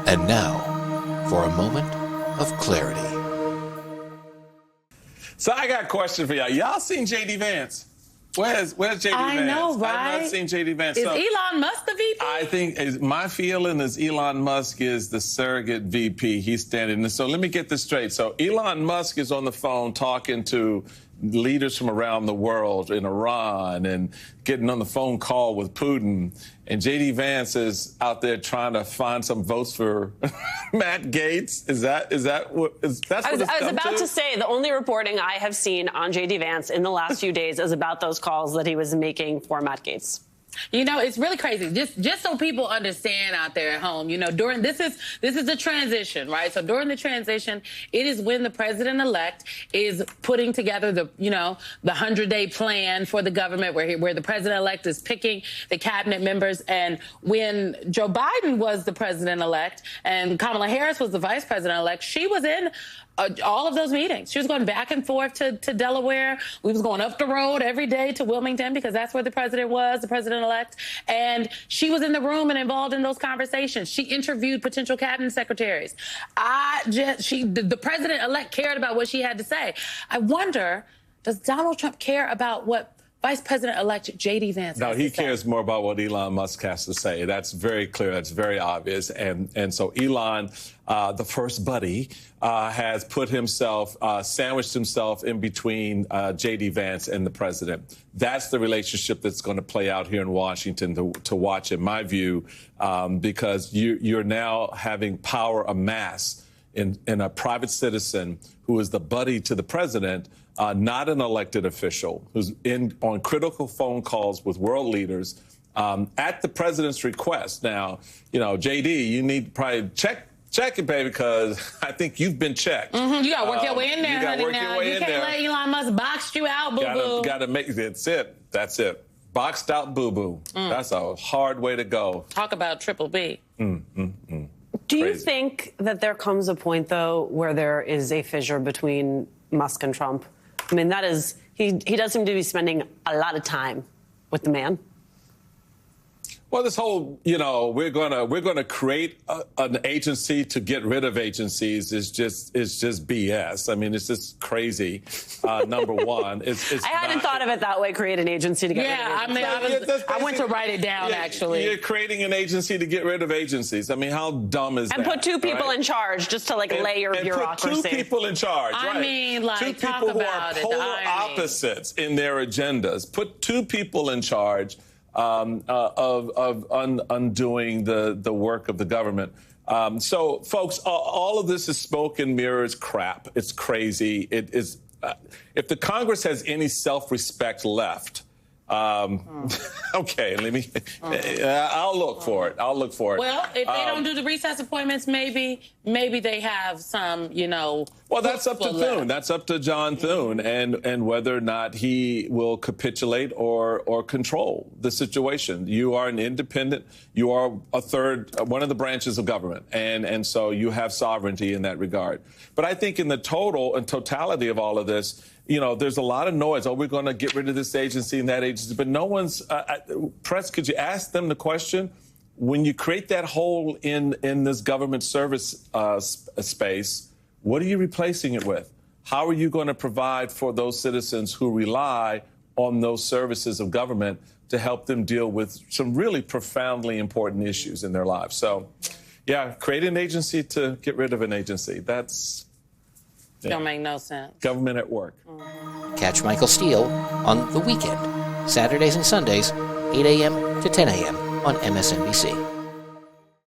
And now, for a moment of clarity. So I got a question for y'all. Y'all seen JD Vance? Where's JD Vance? I know, right? I've not seen JD Vance. Is Elon Musk the VP? I think my feeling is Elon Musk is the surrogate VP. He's standing. So let me get this straight. So Elon Musk is on the phone talking to leaders from around the world in Iran and getting on the phone call with Putin. And JD Vance is out there trying to find some votes for Matt Gaetz. Is that what it's I was about to say the only reporting I have seen on JD Vance in the last few days is about those calls that he was making for Matt Gaetz. You know, it's really crazy. Just so people understand out there at home, you know, during this is the transition, right? So during the transition, it is when the president-elect is putting together the 100-day plan for the government where the president-elect is picking the cabinet members. And when Joe Biden was the president-elect and Kamala Harris was the vice president-elect, she was in all of those meetings. She was going back and forth to Delaware. We was going up the road every day to Wilmington because that's where the president was, the president-elect. And she was in the room and involved in those conversations. She interviewed potential cabinet secretaries. The president-elect cared about what she had to say. I wonder, does Donald Trump care about what Vice President-elect JD Vance? No, he cares more about what Elon Musk has to say. That's very clear. That's very obvious. And so Elon, the first buddy, has put himself, sandwiched himself in between JD Vance and the president. That's the relationship that's going to play out here in Washington to watch, in my view, because you're now having power amass in a private citizen who is the buddy to the president, not an elected official, who's on critical phone calls with world leaders at the president's request. Now, you know, JD, you need to probably check it, baby, because I think you've been checked. Mm-hmm. You got to work your way in there, honey. You can't let Elon Musk box you out, boo-boo. Got to make it. That's it. Boxed out, boo-boo. That's a hard way to go. Talk about triple B. Do you think that there comes a point, though, where there is a fissure between Musk and Trump? I mean, that is, he does seem to be spending a lot of time with the man. Well, this whole, we're gonna create an agency to get rid of agencies is just BS. I mean, it's just crazy. Number one, I hadn't thought of it that way. Create an agency to get rid of agencies. I went to write it down. Actually, you're creating an agency to get rid of agencies. I mean, how dumb is that? And put two people in charge just to lay your bureaucracy. Put two people in charge. I mean, two people who are polar opposites in their agendas. Put two people in charge of undoing the work of the government. So, folks, all of this is smoke and mirrors crap. It's crazy. It is. If the Congress has any self-respect left, okay, let me. I'll look for it. Well, if they don't do the recess appointments, maybe they have some, Well, that's up to Thune. That's up to John Thune, and whether or not he will capitulate or control the situation. You are an independent. You are one of the branches of government, and so you have sovereignty in that regard. But I think in the totality of all of this, there's a lot of noise. Oh, we're going to get rid of this agency and that agency. But no one's press. Could you ask them the question? When you create that hole in this government service space, what are you replacing it with? How are you going to provide for those citizens who rely on those services of government to help them deal with some really profoundly important issues in their lives? So, yeah, create an agency to get rid of an agency. That's... Don't make no sense. Government at work. Catch Michael Steele on The Weekend, Saturdays and Sundays, 8 a.m. to 10 a.m. on MSNBC.